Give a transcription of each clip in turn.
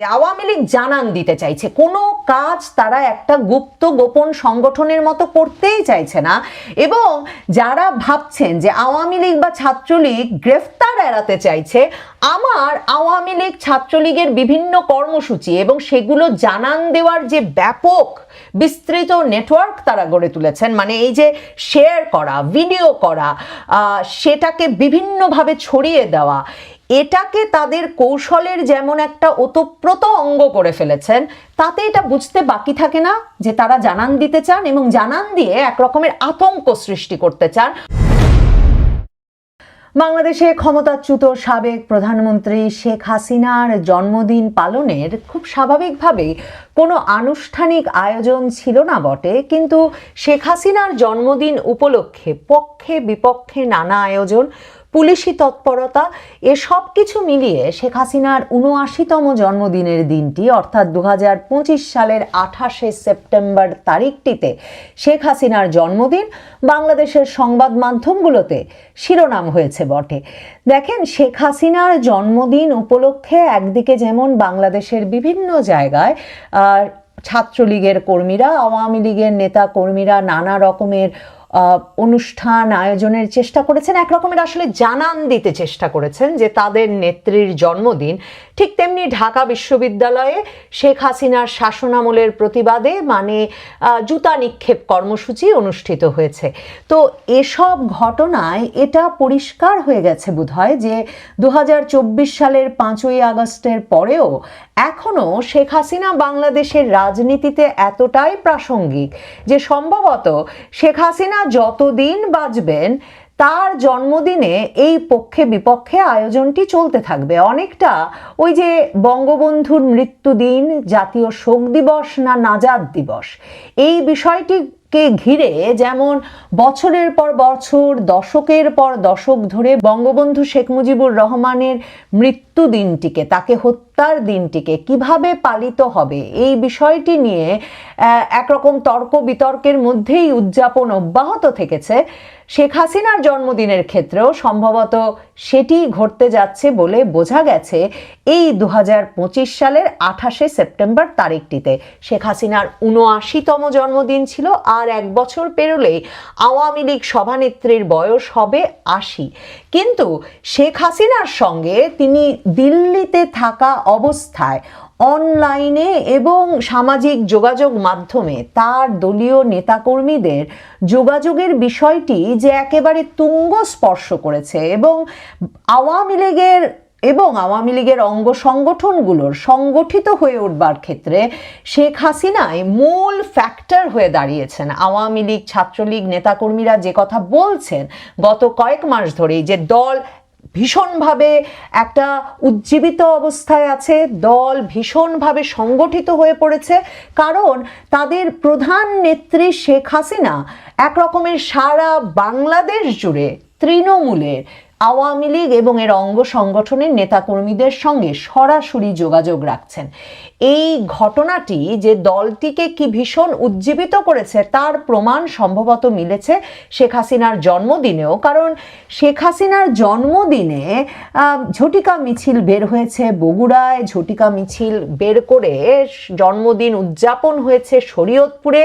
আওয়ামী লীগ জানান দিতে চাইছে, কোনো কাজ তারা একটা গুপ্ত গোপন সংগঠনের মতো করতেই চাইছে না। এবং যারা ভাবছেন যে আওয়ামী লীগ বা ছাত্রলীগ গ্রেফতার এড়াতে চাইছে, আমার আওয়ামী লীগ ছাত্রলীগের বিভিন্ন কর্মসূচি এবং সেগুলো জানান দেওয়ার যে ব্যাপক বিস্তৃত নেটওয়ার্ক তারা গড়ে তুলেছেন, মানে এই যে শেয়ার করা, ভিডিও করা, সেটাকে বিভিন্নভাবে ছড়িয়ে দেওয়া, এটাকে তাদের কৌশলের যেমন একটা ওতপ্রোত অঙ্গ করে ফেলেছেন, তাতে এটা বুঝতে বাকি থাকে না যে তারা জানান দিতে চান এবং জানান দিয়ে এক রকমের আতঙ্ক সৃষ্টি করতে চান। বাংলাদেশে ক্ষমতাচ্যুত সাবেক প্রধানমন্ত্রী শেখ হাসিনার জন্মদিন পালনের খুব স্বাভাবিকভাবেই কোনো আনুষ্ঠানিক আয়োজন ছিল না বটে, কিন্তু শেখ হাসিনার জন্মদিন উপলক্ষে পক্ষে বিপক্ষে নানা আয়োজন, পুলিশি তৎপরতা, এসব কিছু মিলিয়ে শেখ হাসিনার ৭৯তম জন্মদিনের দিনটি অর্থাৎ ২০২৫ সালের ২৮শে সেপ্টেম্বর তারিখটিতে শেখ হাসিনার জন্মদিন বাংলাদেশের সংবাদ মাধ্যমগুলোতে শিরোনাম হয়েছে বটে। দেখেন, শেখ হাসিনার জন্মদিন উপলক্ষে একদিকে যেমন বাংলাদেশের বিভিন্ন জায়গায় ছাত্রলীগের কর্মীরা, আওয়ামী লীগের নেতা কর্মীরা নানা রকমের অনুষ্ঠান আয়োজনের চেষ্টা করেছেন, একরকমের আসলে জানান দিতে চেষ্টা করেছেন যে তাদের নেত্রীর জন্মদিন। ঠিক তেমনি ঢাকা বিশ্ববিদ্যালয়ে শেখ হাসিনার শাসনামলের প্রতিবাদে মানে জুতা নিক্ষেপ কর্মসূচি অনুষ্ঠিত হয়েছে। তো এসব ঘটনায় এটা পরিষ্কার হয়ে গেছে বোধহয় যে ২০২৪ সালের ৫ই আগস্টের পরেও এখনও শেখ হাসিনা বাংলাদেশের রাজনীতিতে এতটাই প্রাসঙ্গিক যে সম্ভবত শেখ হাসিনা যতদিন বাঁচবেন তার জন্মদিনে এই পক্ষে বিপক্ষে আয়োজনটি চলতে থাকবে। অনেকটা ওই যে বঙ্গবন্ধুর মৃত্যুদিন জাতীয় শোক দিবস না নাজাত দিবস, এই বিষয়টিকে ঘিরে যেমন বছরের পর বছর দশকের পর দশক ধরে বঙ্গবন্ধু শেখ মুজিবুর রহমানের মৃত্যু দিনটিকে, তাকে হত্যার দিনটিকে কিভাবে পালিত হবে এই বিষয়টি নিয়ে একরকম তর্ক বিতর্কের মধ্যেই উদযাপন অব্যাহত থেকেছে, শেখ হাসিনার জন্মদিনের ক্ষেত্রেও সম্ভবত সেটি ঘটতে যাচ্ছে বলে বোঝা গেছে এই ২০২৫ সালের ২৮শে সেপ্টেম্বর তারিখটিতে। শেখ হাসিনার ৭৯তম জন্মদিন ছিল, আর এক বছর পেরোলেই আওয়ামী লীগ সভানেত্রীর বয়স হবে ৮০। কিন্তু শেখ হাসিনার সঙ্গে তিনি দিল্লিতে থাকা অবস্থায় অনলাইনে এবং সামাজিক যোগাযোগ মাধ্যমে তার দলীয় নেতাকর্মীদের যোগাযোগের বিষয়টি যে একেবারে তুঙ্গ স্পর্শ করেছে এবং আওয়ামী লীগের অঙ্গ সংগঠনগুলোর সংগঠিত হয়ে উঠবার ক্ষেত্রে শেখ হাসিনাই মূল ফ্যাক্টর হয়ে দাঁড়িয়েছেন। আওয়ামী লীগ ছাত্রলীগ নেতাকর্মীরা যে কথা বলছেন গত কয়েক মাস ধরেই যে দল ভীষণভাবে একটা উজ্জীবিত অবস্থায় আছে, দল ভীষণভাবে সংগঠিত হয়ে পড়েছে, কারণ তাদের প্রধান নেত্রী শেখ হাসিনা একরকমের সারা বাংলাদেশ জুড়ে তৃণমূলের আওয়ামী লীগ এবং এর অঙ্গ সংগঠনের নেতাকর্মীদের সঙ্গে সরাসরি যোগাযোগ রাখছেন। এই ঘটনাটি যে দলটিকে কি ভীষণ উজ্জীবিত করেছে তার প্রমাণ সম্ভবত মিলেছে শেখ হাসিনার জন্মদিনেও, কারণ শেখ হাসিনার জন্মদিনে ঝটিকা মিছিল বের হয়েছে বগুড়ায়, ঝটিকা মিছিল বের করে জন্মদিন উদযাপন হয়েছে শরীয়তপুরে।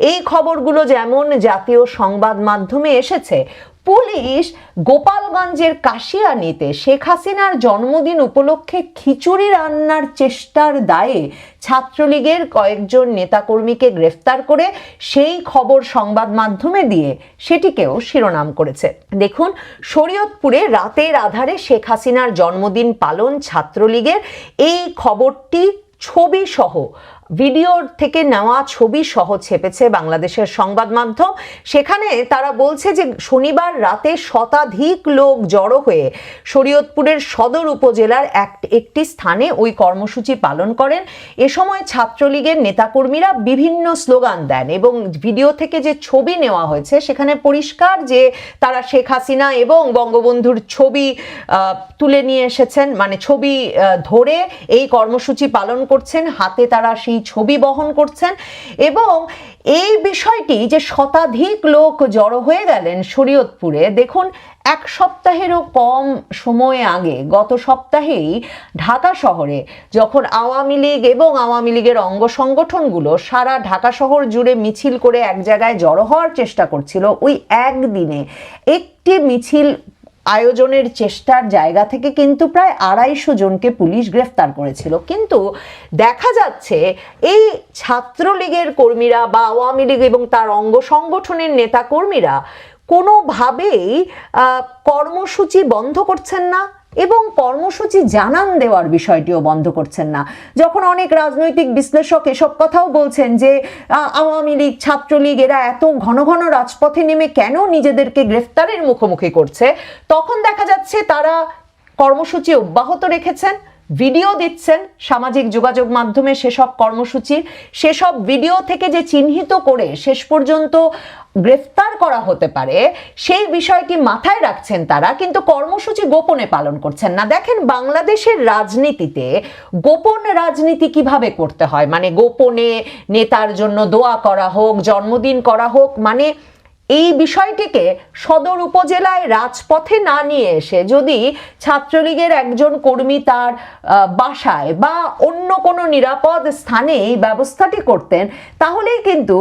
এই খবরগুলো যেমন জাতীয় সংবাদ মাধ্যমে এসেছে, পুলিশ গোপালগঞ্জের কাশিয়ানীতে শেখ হাসিনার জন্মদিন উপলক্ষে খিচুড়ি রান্নার চেষ্টার দায়ে ছাত্রলীগের কয়েকজন নেতাকর্মীকে গ্রেফতার করে সেই খবর সংবাদ মাধ্যমে দিয়ে সেটিকেও শিরোনাম করেছে। দেখুন, শরীয়তপুরে রাতের আধারে শেখ হাসিনার জন্মদিন পালন ছাত্রলীগের, এই খবরটি ছবি সহ, ভিডিওর থেকে নেওয়া ছবি সহ ছেপেছে বাংলাদেশের সংবাদ মাধ্যম। সেখানে তারা বলছে যে শনিবার রাতে শতাধিক লোক জড়ো হয়ে শরীয়তপুরের সদর উপজেলার একটি স্থানে ওই কর্মসূচি পালন করেন। এ সময় ছাত্রলীগের নেতাকর্মীরা বিভিন্ন স্লোগান দেন এবং ভিডিও থেকে যে ছবি নেওয়া হয়েছে সেখানে পরিষ্কার যে তারা শেখ হাসিনা এবং বঙ্গবন্ধুর ছবি তুলে নিয়ে এসেছেন, মানে ছবি ধরে এই কর্মসূচি পালন করছেন, হাতে তারা সেই ছবি বহন করছেন। এবং এই বিষয়টি যে শতাধিক লোক জড়ো হয়ে গেলেন শরীয়তপুরে, দেখুন এক সপ্তাহেরও কম সময় আগে গত সপ্তাহেই ঢাকা শহরে যখন আওয়ামী লীগ এবং আওয়ামী লীগের অঙ্গ সংগঠনগুলো সারা ঢাকা শহর জুড়ে মিছিল করে এক জায়গায় জড়ো হওয়ার চেষ্টা করছিল, ওই একদিনে একটি মিছিল আয়োজনের চেষ্টার জায়গা থেকে কিন্তু প্রায় 250 জনকে পুলিশ গ্রেফতার করেছিল। কিন্তু দেখা যাচ্ছে এই ছাত্রলীগের কর্মীরা বা আওয়ামী লীগ এবং তার অঙ্গ সংগঠনের নেতা কর্মীরা কোনোভাবেই কর্মসূচি বন্ধ করছেন না এবং কর্মসূচি জানান দেওয়ার বিষয়টিও বন্ধ করছেন না। যখন অনেক রাজনৈতিক বিশ্লেষক এসব কথাও বলছেন যে আওয়ামী লীগ ছাত্রলীগ এরা এত ঘন ঘন রাজপথে নেমে কেন নিজেদেরকে গ্রেফতারের মুখোমুখি করছে, তখন দেখা যাচ্ছে তারা কর্মসূচি অব্যাহত রেখেছেন, ভিডিও দিচ্ছেন সামাজিক যোগাযোগ মাধ্যমে সেসব কর্মসূচির, সেসব ভিডিও থেকে যে চিহ্নিত করে শেষ পর্যন্ত গ্রেফতার করা হতে পারে সেই বিষয়টি মাথায় রাখছেন তারা, কিন্তু কর্মসূচি গোপনে পালন করছেন না। দেখেন বাংলাদেশের রাজনীতিতে গোপন রাজনীতি কিভাবে করতে হয়, মানে গোপনে নেতার জন্য দোয়া করা হোক, জন্মদিন করা হোক, মানে এই বিষয়টিকে সদর উপজেলায় রাজপথে না নিয়ে এসে যদি ছাত্রলীগের একজন কর্মী তার বাসায় বা অন্য কোনো নিরাপদ স্থানে এই ব্যবস্থাটি করতেন, তাহলেই কিন্তু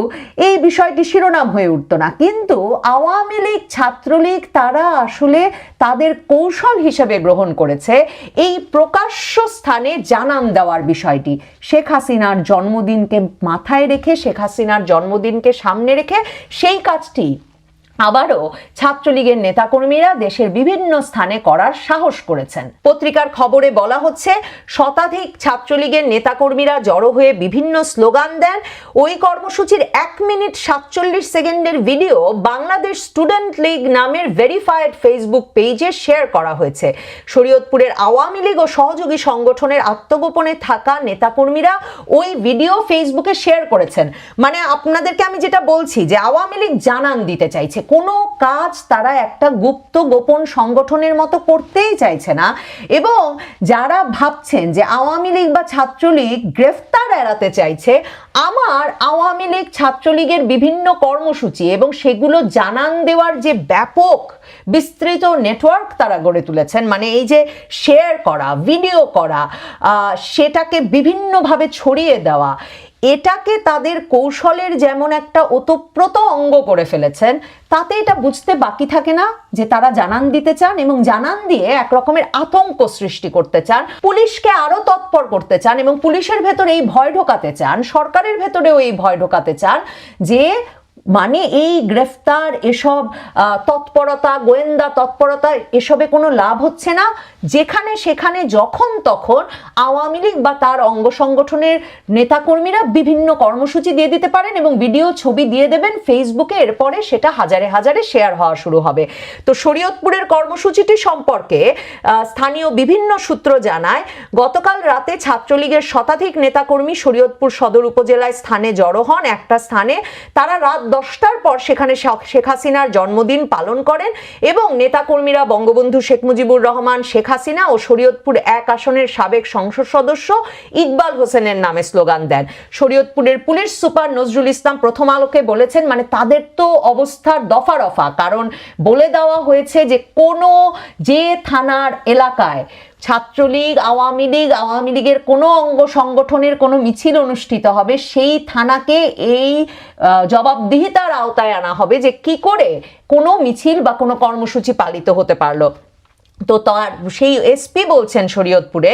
এই বিষয়টি শিরোনাম হয়ে উঠত না। কিন্তু আওয়ামী লীগ ছাত্রলীগ তারা আসলে তাদের কৌশল হিসেবে গ্রহণ করেছে এই প্রকাশ্য স্থানে জানান দেওয়ার বিষয়টি। শেখ হাসিনার জন্মদিনকে মাথায় রেখে, শেখ হাসিনার জন্মদিনকে সামনে রেখে সেই কাজটি আবারও ছাত্রলীগের নেতাকর্মীরা দেশের বিভিন্ন স্থানে করার সাহস করেছেন। পত্রিকার খবরে বলা হচ্ছে শতাধিক ছাত্রলীগের নেতাকর্মীরা জড়ো হয়ে বিভিন্ন স্লোগান দেন। ওই কর্মসূচির 1 মিনিট 47 সেকেন্ডের ভিডিও বাংলাদেশ স্টুডেন্ট লীগ নামের ভেরিফাইড ফেসবুক পেজে শেয়ার করা হয়েছে। শরীয়তপুরের আওয়ামী লীগ ও সহযোগী সংগঠনের আত্মগোপনে থাকা নেতাকর্মীরা ওই ভিডিও ফেসবুকে শেয়ার করেছেন। মানে আপনাদেরকে আমি যেটা বলছি যে আওয়ামী লীগ জানান দিতে চাইছে, কোনো কাজ তারা একটা গুপ্ত গোপন সংগঠনের মতো করতেই চাইছে না। এবং যারা ভাবছেন যে আওয়ামী লীগ বা ছাত্রলীগ গ্রেফতার এড়াতে চাইছে, আমার আওয়ামী লীগ ছাত্রলীগের বিভিন্ন কর্মসূচি এবং সেগুলো জানান দেওয়ার যে ব্যাপক বিস্তৃত নেটওয়ার্ক তারা গড়ে তুলেছেন, মানে এই যে শেয়ার করা, ভিডিও করা, সেটাকে বিভিন্নভাবে ছড়িয়ে দেওয়া, এটাকে তাদের কৌশলের যেমন একটা ওতপ্রোত অঙ্গ করে ফেলেছেন, তাতে এটা বুঝতে বাকি থাকে না যে তারা জানান দিতে চান এবং জানান দিয়ে এক রকমের আতঙ্ক সৃষ্টি করতে চান, পুলিশকে আরো তৎপর করতে চান এবং পুলিশের ভেতরে এই ভয় ঢোকাতে চান, সরকারের ভেতরেও এই ভয় ঢোকাতে চান যে মানে এই গ্রেফতার, এসব তৎপরতা, গোয়েন্দা তৎপরতা, এসবে কোনো লাভ হচ্ছে না। যেখানে সেখানে যখন তখন আওয়ামী লীগ বা তার অঙ্গ সংগঠনের নেতাকর্মীরা বিভিন্ন কর্মসূচি দিয়ে দিতে পারেন এবং ভিডিও ছবি দিয়ে দেবেন ফেসবুকে, এরপরে সেটা হাজারে হাজারে শেয়ার হওয়া শুরু হবে। তো শরীয়তপুরের কর্মসূচিটি সম্পর্কে স্থানীয় বিভিন্ন সূত্র জানায়, গতকাল রাতে ছাত্রলীগের শতাধিক নেতাকর্মী শরীয়তপুর সদর উপজেলায় স্থানে জড়ো হন। একটা স্থানে তারা রাত 10টার পর সেখানে শেখ হাসিনার জন্মদিন পালন করেন এবং নেতাকর্মীরা বঙ্গবন্ধু শেখ মুজিবুর রহমান, শেখ হাসিনা ও শরীয়তপুর 1 আসনের সাবেক সংসদ সদস্য ইকবাল হোসেনের নামে স্লোগান দেন। শরীয়তপুরের পুলিশ সুপার নজরুল ইসলাম প্রথম আলোকে বলেছেন, মানে তাদের তো অবস্থার দফা রফা, কারণ বলে দেওয়া হয়েছে যে কোনো যে থানার এলাকায় ছাত্রলীগ, আওয়ামী লীগের কোনো অঙ্গ সংগঠনের কোনো মিছিল অনুষ্ঠিত হবে, সেই থানাকে এই জবাবদিহিতার আওতায় আনা হবে যে কি করে কোনো মিছিল বা কোনো কর্মসূচি পালিত হতে পারলো। তো তার সেই এসপি বলছেন শরীয়তপুরে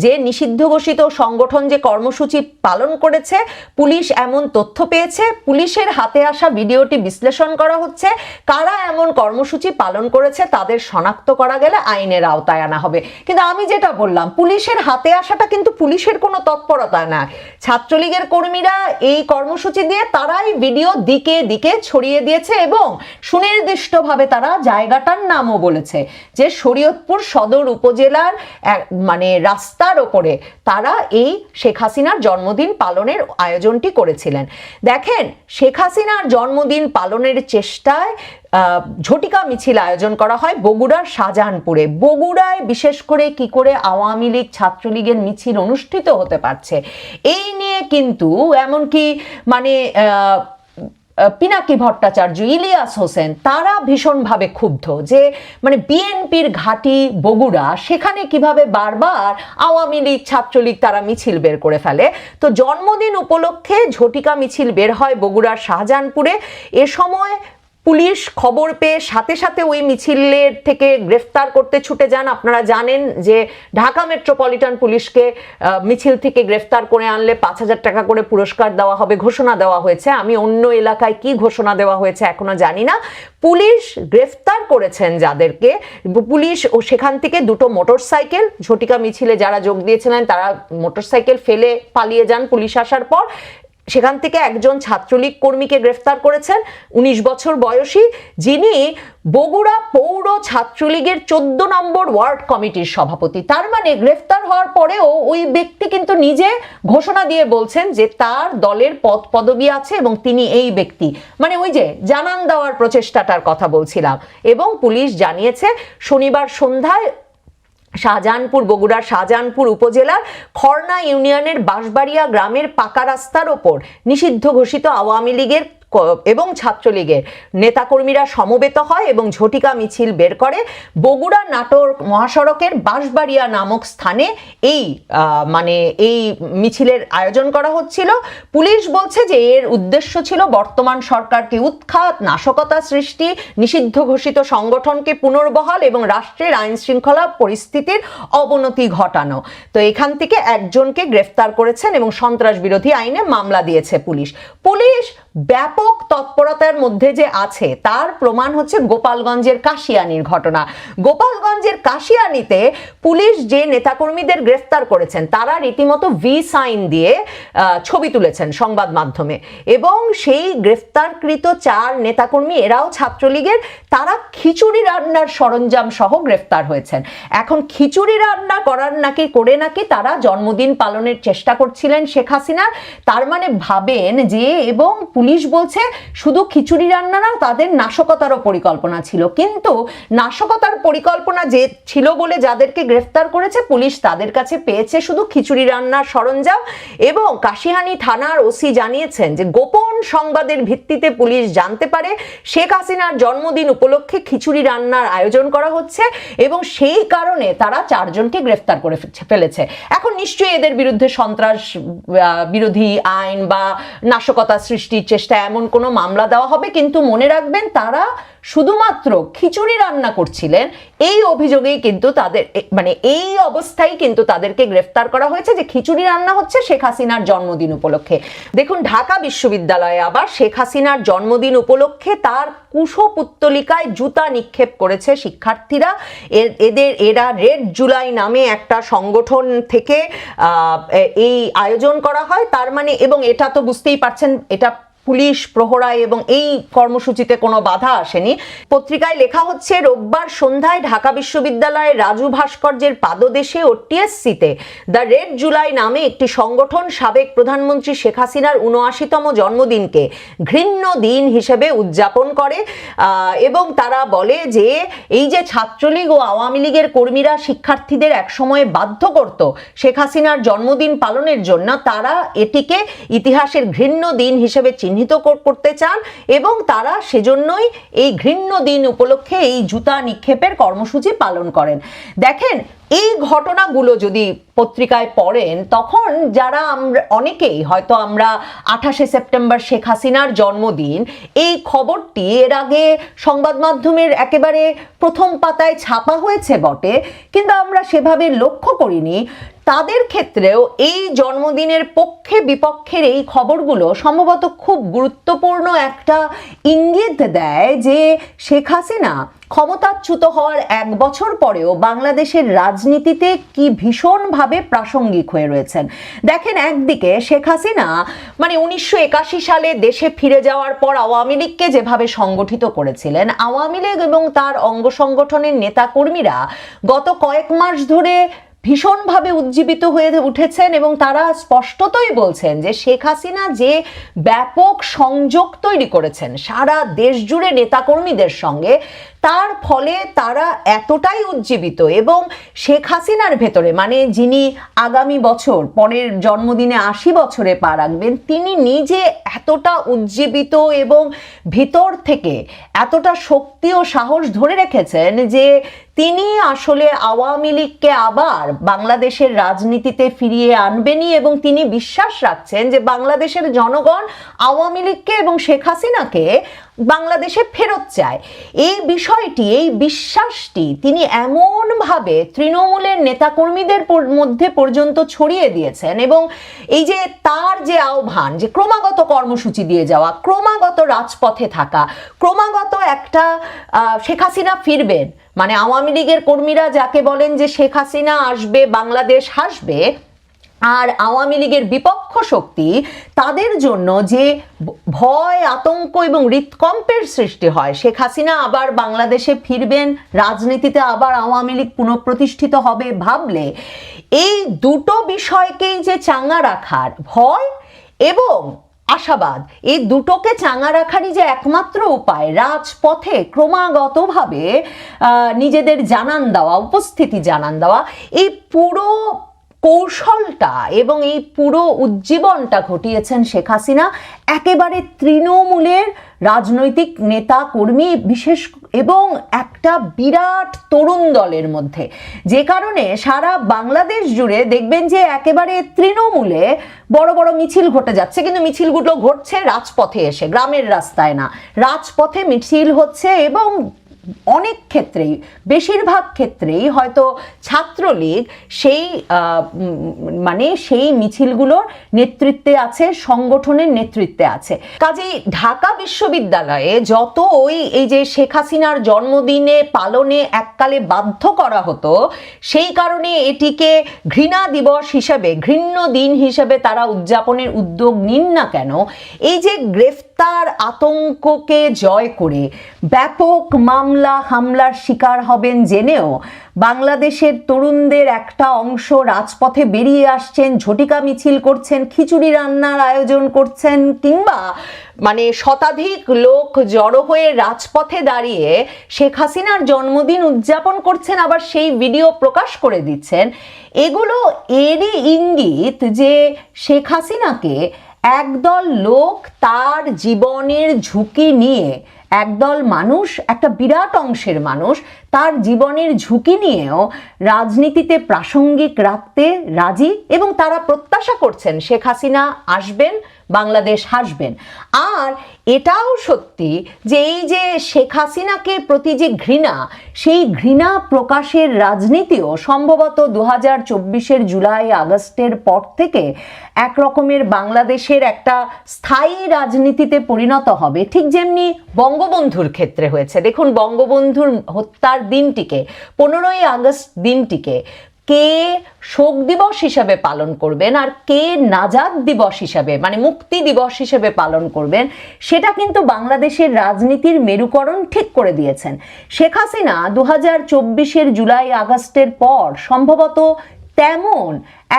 যে নিষিদ্ধ ঘোষিত সংগঠন যে কর্মসূচি পালন করেছে, পুলিশ এমন তথ্য পেয়েছে, পুলিশের হাতে আসা ভিডিওটি বিশ্লেষণ করা হচ্ছে, কারা এমন কর্মসূচি পালন করেছে তাদের শনাক্ত করা গেলে আইনের আওতায় আনা হবে। কিন্তু আমি যেটা বললাম, পুলিশের হাতে আসাটা কিন্তু পুলিশের কোনো তৎপরতা না, ছাত্রলীগের কর্মীরা এই কর্মসূচি দিয়ে তারাই ভিডিও দিকে দিকে ছড়িয়ে দিয়েছে এবং সুনির্দিষ্টভাবে তারা জায়গাটার নামও বলেছে যে শরীয়তপুর সদর উপজেলার মানে রাস্তার ওপরে তারা এই শেখ হাসিনার জন্মদিন পালনের আয়োজনটি করেছিলেন। দেখেন, শেখ হাসিনার জন্মদিন পালনের চেষ্টায় ঝটিকা মিছিল আয়োজন করা হয় বগুড়ার শাহজাহানপুরে। বগুড়ায় বিশেষ করে কি করে আওয়ামী লীগ ছাত্রলীগের মিছিল অনুষ্ঠিত হতে পারছে এই নিয়ে কিন্তু এমনকি মানে পিনাকি ভট্টাচার্য, ইলিয়াস হোসেন, তারা ভীষণভাবে ক্ষুব্ধ যে মানে বিএনপির ঘাঁটি বগুড়া, সেখানে কিভাবে বারবার আওয়ামী লীগ ছাত্রলীগ তারা মিছিল বের করে ফেলে। তো জন্মদিন উপলক্ষে ঝটিকা মিছিল বের হয় বগুড়ার শাহজাহানপুরে। এ সময় পুলিশ খবর পেয়ে সাথে সাথে ওই মিছিলের থেকে গ্রেফতার করতে ছুটে যান। আপনারা জানেন যে ঢাকা মেট্রোপলিটন পুলিশকে মিছিল থেকে গ্রেফতার করে আনলে 5,000 টাকা করে পুরস্কার দেওয়া হবে ঘোষণা দেওয়া হয়েছে। আমি অন্য এলাকায় কি ঘোষণা দেওয়া হয়েছে এখনো জানি না। পুলিশ গ্রেফতার করেছেন যাদেরকে, পুলিশ ও সেখান থেকে দুটো মোটরসাইকেল, ঝটিকা মিছিলে যারা যোগ দিয়েছিলেন তারা মোটরসাইকেল ফেলে পালিয়ে যান পুলিশ আসার পর। সেখান থেকে একজন ছাত্রলীগ কর্মীকে গ্রেফতার করেছেন, 19 বছর বয়সী, যিনি বগুড়া পৌর ছাত্রলীগের 14 নম্বর ওয়ার্ড কমিটির সভাপতি। তার মানে গ্রেফতার হওয়ার পরেও ওই ব্যক্তি কিন্তু নিজে ঘোষণা দিয়ে বলছেন যে তার দলের পদ পদবি আছে এবং তিনি এই ব্যক্তি, মানে ওই যে জানান দেওয়ার প্রচেষ্টাটার কথা বলছিলাম। এবং পুলিশ জানিয়েছে শনিবার সন্ধ্যায় শাহজাহানপুর, বগুড়ার শাহজাহানপুর উপজেলার খর্না ইউনিয়নের বাঁশবাড়িয়া গ্রামের পাকা রাস্তার ওপর নিষিদ্ধ ঘোষিত আওয়ামী লীগের এবং ছাত্রলীগের নেতাকর্মীরা সমবেত হয় এবং ঝটিকা মিছিল বের করে। বগুড়া নাটোর মহাসড়কের বাঁশবাড়িয়া নামক স্থানে এই মিছিলের আয়োজন করা হচ্ছিল। পুলিশ বলছে যে এর উদ্দেশ্য ছিল বর্তমান সরকারকে উৎখাত, নাশকতা সৃষ্টি, নিষিদ্ধ ঘোষিত সংগঠনকে পুনর্বহাল এবং রাষ্ট্রের আইন শৃঙ্খলা পরিস্থিতির অবনতি ঘটানো। তো এখান থেকে একজনকে গ্রেফতার করেছেন এবং সন্ত্রাস বিরোধী আইনে মামলা দিয়েছে পুলিশ। ব্যাপক তৎপরতার মধ্যে যে আছে তার প্রমাণ হচ্ছে গোপালগঞ্জের কাশিয়ানির ঘটনা। গোপালগঞ্জের কাশিয়ানিতে পুলিশ যে নেতাকর্মীদের গ্রেফতার করেছেন তারা রীতিমতো ভি সাইন দিয়ে ছবি তুলেছেন সংবাদ মাধ্যমে, এবং সেই গ্রেফতারকৃত 4 নেতাকর্মী, এরাও ছাত্রলীগের, তারা খিচুড়ি রান্নার সরঞ্জাম সহ গ্রেফতার হয়েছেন। এখন খিচুড়ি রান্না করে নাকি তারা জন্মদিন পালনের চেষ্টা করছিলেন শেখ হাসিনার। তার মানে ভাবেন যে, এবং পুলিশ বলছে শুধু খিচুড়ি রান্না না, তাদের নাশকতারও পরিকল্পনা ছিল। কিন্তু নাশকতার পরিকল্পনা যে ছিল বলে যাদেরকে গ্রেফতার করেছে পুলিশ, তাদের কাছে পেয়েছে শুধু খিচুড়ি রান্নার সরঞ্জাম। এবং কাশিহানি থানার ওসি জানিয়েছেন যে গোপন সংবাদের ভিত্তিতে পুলিশ জানতে পারে শেখ হাসিনার জন্মদিন উপলক্ষে খিচুড়ি রান্নার আয়োজন করা হচ্ছে এবং সেই কারণে তারা 4 জনকে গ্রেফতার করে ফেলেছে। এখন নিশ্চয়ই এদের বিরুদ্ধে সন্ত্রাস বিরোধী আইন বা নাশকতা সৃষ্টির চেষ্টা এমন কোনো মামলা দেওয়া হবে। কিন্তু মনে রাখবেন, তারা শুধুমাত্র খিচুড়ি রান্না করছিলেন এই অভিযোগেই কিন্তু তাদের, মানে এই অবস্থায় কিন্তু তাদেরকে গ্রেফতার করা হয়েছে যে খিচুড়ি রান্না হচ্ছে শেখ হাসিনার জন্মদিন উপলক্ষে। দেখুন, ঢাকা বিশ্ববিদ্যালয়ে আবার শেখ হাসিনার জন্মদিন উপলক্ষে তার কুশপুত্তলিকায় জুতা নিক্ষেপ করেছে শিক্ষার্থীরা। এরা রেড জুলাই নামে একটা সংগঠন থেকে এই আয়োজন করা হয়। তার মানে, এবং এটা তো বুঝতেই পারছেন, এটা পুলিশ প্রহরায় এবং এই কর্মসূচিতে কোনো বাধা আসেনি। পত্রিকায় লেখা হচ্ছে, রোববার সন্ধ্যায় ঢাকা বিশ্ববিদ্যালয়ের রাজু ভাস্কর্যের পাদদেশে ও টিএসসিতে দ্য রেড জুলাই নামে একটি সংগঠন সাবেক প্রধানমন্ত্রী শেখ হাসিনার 79তম জন্মদিনকে ঘৃণ্য দিন হিসেবে উদযাপন করে। এবং তারা বলে যে এই যে ছাত্রলীগ ও আওয়ামী লীগের কর্মীরা শিক্ষার্থীদের একসময়ে বাধ্য করত শেখ হাসিনার জন্মদিন পালনের জন্য, তারা এটিকে ইতিহাসের ঘৃণ্য দিন হিসেবে চিহ্নিত করতে চান এবং তারা সেজন্যই এই ঘৃণ্য দিন উপলক্ষে এই জুতা নিক্ষেপের কর্মসূচি পালন করেন। দেখেন, এই ঘটনাগুলো যদি পত্রিকায় পড়েন তখন যারা অনেকেই হয়তো আমরা 28শে সেপ্টেম্বর শেখ হাসিনার জন্মদিন, এই খবরটি এর আগে সংবাদ মাধ্যমের একেবারে প্রথম পাতায় ছাপা হয়েছে বটে, কিন্তু আমরা সেভাবে লক্ষ্য করিনি। তাদের ক্ষেত্রেও এই জন্মদিনের পক্ষে বিপক্ষের এই খবরগুলো সম্ভবত খুব গুরুত্বপূর্ণ একটা ইঙ্গিত দেয় যে শেখ হাসিনা ক্ষমতাচ্যুত হওয়ার 1 বছর পরেও বাংলাদেশের রাজনীতিতে কি ভীষণভাবে প্রাসঙ্গিক হয়ে রয়েছেন। দেখেন, একদিকে শেখ হাসিনা মানে 1981 সালে দেশে ফিরে যাওয়ার পর আওয়ামী লীগকে যেভাবে সংগঠিত করেছিলেন, আওয়ামী লীগ এবং তার অঙ্গ সংগঠনের নেতাকর্মীরা গত কয়েক মাস ধরে ভীষণভাবে উজ্জীবিত হয়ে উঠেছেন এবং তারা স্পষ্টতই বলছেন যে শেখ হাসিনা যে ব্যাপক সংযোগ তৈরি করেছেন সারা দেশ জুড়ে নেতাকর্মীদের সঙ্গে, তার ফলে তারা এতটাই উজ্জীবিত, এবং শেখ হাসিনার ভেতরে, মানে যিনি আগামী বছর পরের জন্মদিনে 80 বছরে পা রাখবেন, তিনি নিজে এতটা উজ্জীবিত এবং ভিতর থেকে এতটা শক্তি ও সাহস ধরে রেখেছেন যে তিনি আসলে আওয়ামী লীগকে আবার বাংলাদেশের রাজনীতিতে ফিরিয়ে আনবেনই, এবং তিনি বিশ্বাস রাখছেন যে বাংলাদেশের জনগণ আওয়ামী লীগকে এবং শেখ হাসিনাকে বাংলাদেশে ফেরত চায়। এই বিষয়টি, এই বিশ্বাসটি তিনি এমনভাবে তৃণমূলের নেতাকর্মীদের মধ্যে পর্যন্ত ছড়িয়ে দিয়েছেন, এবং এই যে তার যে আহ্বান, যে ক্রমাগত কর্মসূচি দিয়ে যাওয়া, ক্রমাগত রাজপথে থাকা, ক্রমাগত একটা শেখ হাসিনা ফিরবেন, মানে আওয়ামী লীগের কর্মীরা যাকে বলেন যে শেখ হাসিনা আসবে বাংলাদেশ হাসবে, আর আওয়ামী লীগের বিপক্ষ শক্তি তাদের জন্য যে ভয়, আতঙ্ক এবং হৃৎকম্পের সৃষ্টি হয়, শেখ হাসিনা আবার বাংলাদেশে ফিরবেন, রাজনীতিতে আবার আওয়ামী লীগ পুনঃপ্রতিষ্ঠিত হবে ভাবলে, এই দুটো বিষয়কেই যে চাঙ্গা রাখার ভয় এবং আশাবাদ, এই দুটোকে চাঙ্গা রাখারই যে একমাত্র উপায় রাজপথে ক্রমাগতভাবে নিজেদের জানান দেওয়া, উপস্থিতি জানান দেওয়া, এই পুরো কৌশলটা এবং এই পুরো উজ্জীবনটা ঘটিয়েছেন শেখ হাসিনা একেবারে তৃণমূলের রাজনৈতিক নেতা কর্মী বিশেষ এবং একটা বিরাট তরুণ দলের মধ্যে, যে কারণে সারা বাংলাদেশ জুড়ে দেখবেন যে একেবারে তৃণমূলে বড় বড় মিছিল ঘটে যাচ্ছে, কিন্তু মিছিলগুলো ঘটছে রাজপথে এসে, গ্রামের রাস্তায় না, রাজপথে মিছিল হচ্ছে, এবং অনেক ক্ষেত্রেই, বেশিরভাগ ক্ষেত্রেই হয়তো ছাত্রলীগ সেই মানে সেই মিছিলগুলোর নেতৃত্বে আছে, সংগঠনের নেতৃত্বে আছে। কাজেই ঢাকা বিশ্ববিদ্যালয়ে যত এই যে শেখ হাসিনার জন্মদিনে পালনে এককালে বাধ্য করা হতো, সেই কারণে এটিকে ঘৃণা দিবস হিসেবে, ঘৃণ্য দিন হিসেবে তারা উদযাপনের উদ্যোগ নিন না কেন, এই যে গ্রেফতার আতঙ্ককে জয় করে ব্যাপক হামলার শিকার হবেন জেনেও বাংলাদেশের তরুণদের একটা অংশ রাজপথে বেরিয়ে আসছেন, ঝটিকা মিছিল করছেন, খিচুড়ি রান্নার আয়োজন করছেন, কিংবা মানে শতাধিক লোক জড়ো হয়ে রাজপথে দাঁড়িয়ে শেখ হাসিনার জন্মদিন উদযাপন করছেন, আবার সেই ভিডিও প্রকাশ করে দিচ্ছেন। এগুলো এরই ইঙ্গিত যে শেখ হাসিনাকে একদল লোক তার জীবনের ঝুঁকি নিয়ে, একদল মানুষ, একটা বিরাট অংশের মানুষ তার জীবনের ঝুঁকি নিয়েও রাজনীতিতে প্রাসঙ্গিক রাখতে রাজি, এবং তারা প্রত্যাশা করছেন শেখ হাসিনা আসবেন, বাংলাদেশ হাসবেন। আর এটাও সত্যি যে এই যে শেখ হাসিনাকে প্রতি যে ঘৃণা, সেই ঘৃণা প্রকাশের রাজনীতিও সম্ভবত 2024-এর জুলাই আগস্টের পর থেকে এক রকমের বাংলাদেশের একটা স্থায়ী রাজনীতিতে পরিণত হবে, ঠিক যেমনি বঙ্গবন্ধুর ক্ষেত্রে হয়েছে। দেখুন, বঙ্গবন্ধুর হত্যার দিনটিকে, 15ই আগস্ট দিনটিকে কে শোক দিবস হিসাবে পালন করবেন আর কে নাজাত দিবস হিসাবে, মানে মুক্তি দিবস হিসেবে পালন করবেন, সেটা কিন্তু বাংলাদেশের রাজনীতির মেরুকরণ ঠিক করে দিয়েছেন শেখ হাসিনা। 2024-এর জুলাই আগস্টের পর সম্ভবত তেমন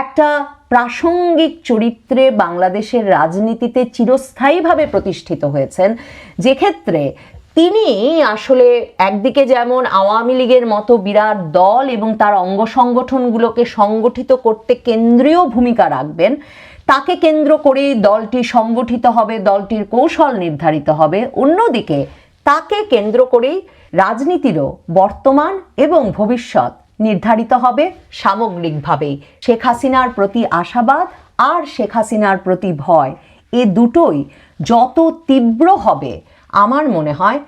একটা প্রাসঙ্গিক চরিত্রে বাংলাদেশের রাজনীতিতে চিরস্থায়ীভাবে প্রতিষ্ঠিত হয়েছেন, যে ক্ষেত্রে তিনি আসলে একদিকে যেমন আওয়ামী লীগের মতো বিরাট দল এবং তার অঙ্গ সংগঠনগুলোকে সংগঠিত করতে কেন্দ্রীয় ভূমিকা রাখবেন, তাকে কেন্দ্র করেই দলটি সংগঠিত হবে, দলটির কৌশল নির্ধারিত হবে, অন্যদিকে তাকে কেন্দ্র করেই রাজনীতিরও বর্তমান এবং ভবিষ্যৎ নির্ধারিত হবে সামগ্রিকভাবেই। শেখ হাসিনার প্রতি আশাবাদ আর শেখ হাসিনার প্রতি ভয়, এ দুটোই যত তীব্র হবে আমার মনে হয়